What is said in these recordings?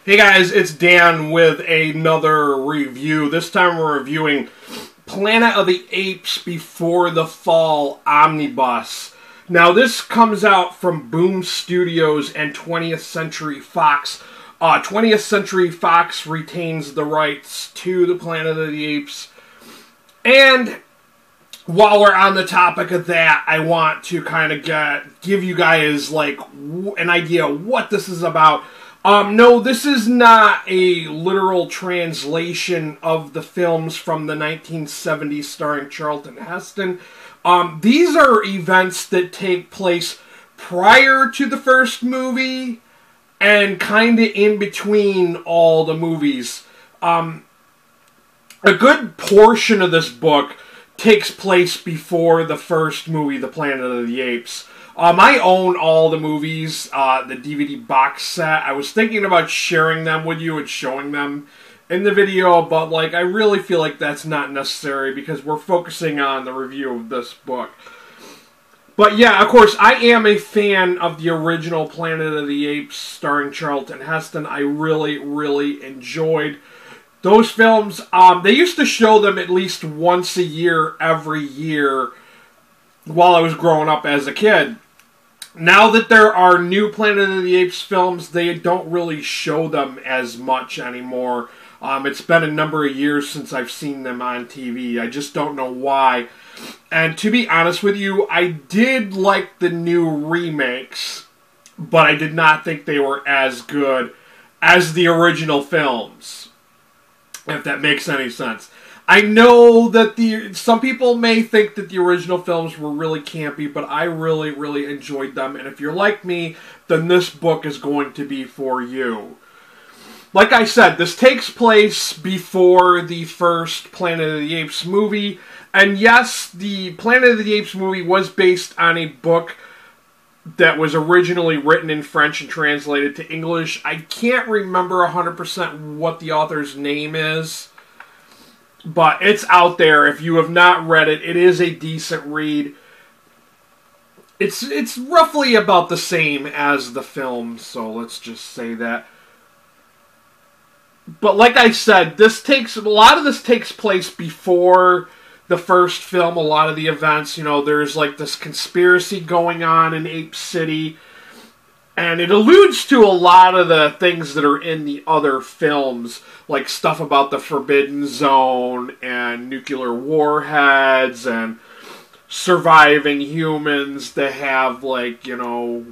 Hey guys, it's Dan with another review. This time we're reviewing Planet of the Apes Before the Fall Omnibus. Now this comes out from Boom Studios and 20th Century Fox. 20th Century Fox retains the rights to the Planet of the Apes. And while we're on the topic of that, I want to kind of give you guys like an idea of what this is about. No, this is not a literal translation of the films from the 1970s starring Charlton Heston. These are events that take place prior to the first movie and kind of in between all the movies. A good portion of this book takes place before the first movie, The Planet of the Apes. I own all the movies, the DVD box set. I was thinking about sharing them with you and showing them in the video, but like I really feel like that's not necessary because we're focusing on the review of this book. But yeah, of course, I am a fan of the original Planet of the Apes starring Charlton Heston. I really, really enjoyed those films. They used to show them at least once a year, every year, while I was growing up as a kid. Now that there are new Planet of the Apes films, they don't really show them as much anymore. It's been a number of years since I've seen them on TV. I just don't know why. And to be honest with you, I did like the new remakes, but I did not think they were as good as the original films, if that makes any sense. I know that some people may think that the original films were really campy, but I really, really enjoyed them. And if you're like me, then this book is going to be for you. Like I said, this takes place before the first Planet of the Apes movie. And yes, the Planet of the Apes movie was based on a book that was originally written in French and translated to English. I can't remember 100% what the author's name is, but it's out there. If you have not read it, it is a decent read. It's roughly about the same as the film, so let's just say that. But like I said, a lot of this takes place before the first film. A lot of the events, you know, there's like this conspiracy going on in Ape City, and it alludes to a lot of the things that are in the other films, like stuff about the Forbidden Zone and nuclear warheads and surviving humans that have, like, you know,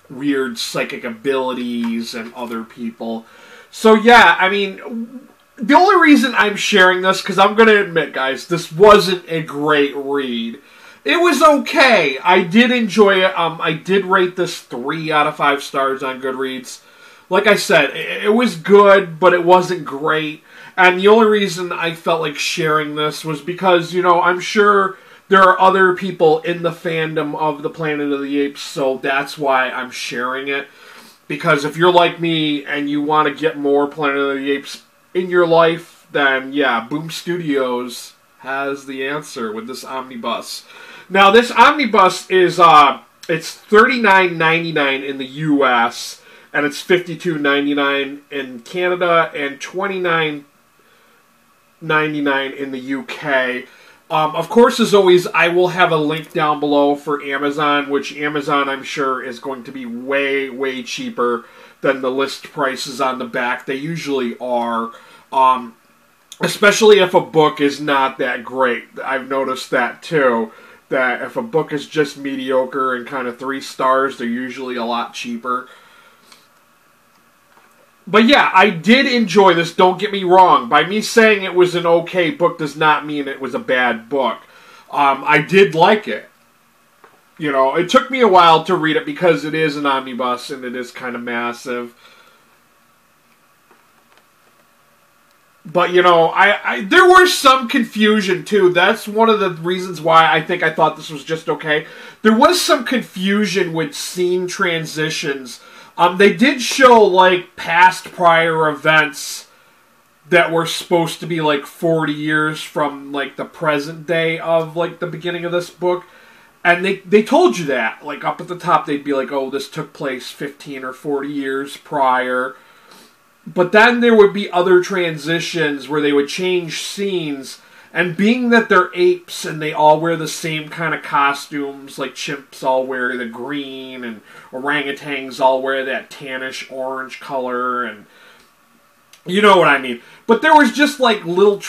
weird psychic abilities and other people. So yeah, I mean, the only reason I'm sharing this, because I'm going to admit, guys, this wasn't a great read. It was okay. I did enjoy it. I did rate this 3 out of 5 stars on Goodreads. Like I said, it was good, but it wasn't great. And the only reason I felt like sharing this was because, you know, I'm sure there are other people in the fandom of the Planet of the Apes, so that's why I'm sharing it. Because if you're like me and you want to get more Planet of the Apes in your life, then yeah, Boom Studios has the answer with this omnibus. Now, this omnibus is it's $39.99 in the U.S. and it's $52.99 in Canada and $29.99 in the U.K. Of course, as always, I will have a link down below for Amazon, which Amazon, I'm sure, is going to be way, way cheaper than the list prices on the back. They usually are, especially if a book is not that great. I've noticed that, too, that if a book is just mediocre and kind of 3 stars, they're usually a lot cheaper. But yeah, I did enjoy this, don't get me wrong. By me saying it was an okay book does not mean it was a bad book. I did like it. You know, it took me a while to read it because it is an omnibus and it is kind of massive. But, you know, there was some confusion, too. That's one of the reasons why I thought this was just okay. There was some confusion with scene transitions. They did show, like, past prior events that were supposed to be, like, 40 years from, like, the present day of, like, the beginning of this book. And they told you that. Like, up at the top, they'd be like, oh, this took place 15 or 40 years prior. But then there would be other transitions where they would change scenes, and being that they're apes and they all wear the same kind of costumes, like chimps all wear the green and orangutans all wear that tannish orange color, and you know what I mean. But there was just like little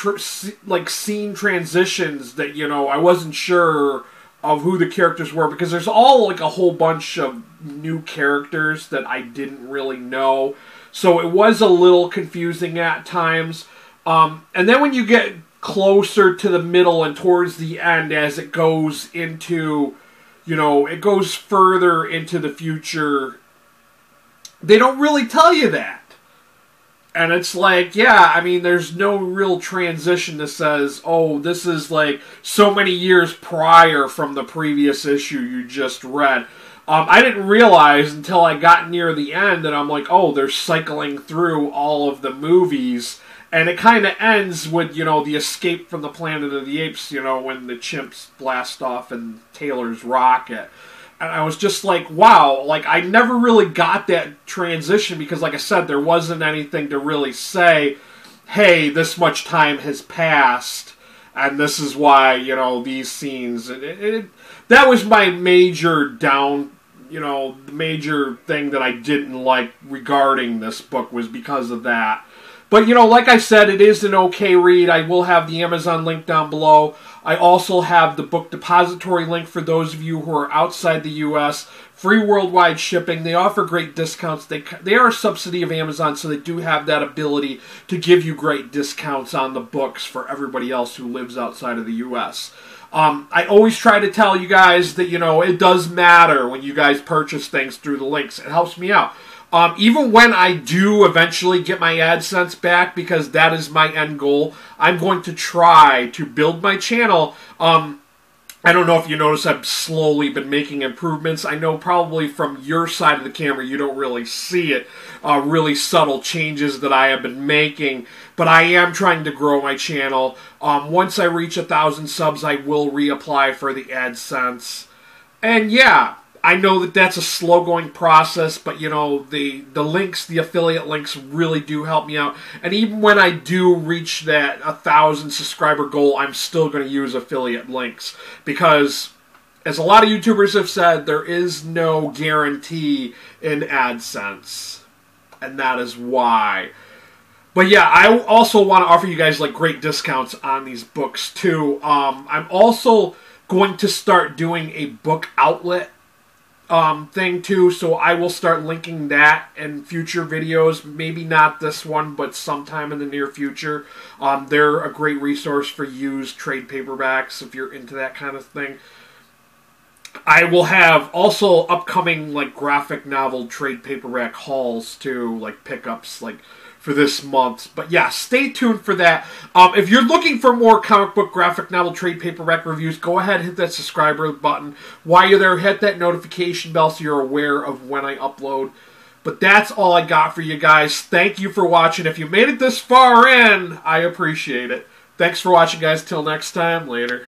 like scene transitions that, you know, I wasn't sure of who the characters were, because there's all like a whole bunch of new characters that I didn't really know. So it was a little confusing at times. And then when you get closer to the middle and towards the end, as it goes into, you know, it goes further into the future, they don't really tell you that. And it's like, yeah, I mean, there's no real transition that says, oh, this is like so many years prior from the previous issue you just read. I didn't realize until I got near the end that I'm like, oh, they're cycling through all of the movies. And it kind of ends with, you know, the escape from the Planet of the Apes, you know, when the chimps blast off in Taylor's rocket. And I was just like, wow, like, I never really got that transition because, like I said, there wasn't anything to really say, hey, this much time has passed, and this is why, you know, these scenes. That was my major you know, the major thing that I didn't like regarding this book was because of that. But, you know, like I said, it is an okay read. I will have the Amazon link down below. I also have the book depository link for those of you who are outside the U.S. Free worldwide shipping. They offer great discounts. They are a subsidy of Amazon, so they do have that ability to give you great discounts on the books for everybody else who lives outside of the U.S. I always try to tell you guys that, you know, it does matter when you guys purchase things through the links. It helps me out. Even when I do eventually get my AdSense back, because that is my end goal, I'm going to try to build my channel. I don't know if you notice I've slowly been making improvements. I know probably from your side of the camera you don't really see it, really subtle changes that I have been making. But I am trying to grow my channel. Once I reach 1,000 subs, I will reapply for the AdSense. And yeah, I know that that's a slow-going process, but, you know, the links, the affiliate links really do help me out. And even when I do reach that 1,000 subscriber goal, I'm still going to use affiliate links. Because, as a lot of YouTubers have said, there is no guarantee in AdSense. And that is why. But yeah, I also want to offer you guys like great discounts on these books too. I'm also going to start doing a book outlet thing too, so I will start linking that in future videos. Maybe not this one, but sometime in the near future. They're a great resource for used trade paperbacks if you're into that kind of thing. I will have also upcoming like graphic novel trade paperback hauls too, like pickups like for this month. But yeah, stay tuned for that. If you're looking for more comic book, graphic novel, trade paperback reviews, go ahead and hit that subscriber button. While you're there, hit that notification bell so you're aware of when I upload. But that's all I got for you guys. Thank you for watching. If you made it this far in, I appreciate it. Thanks for watching, guys. Till next time, later.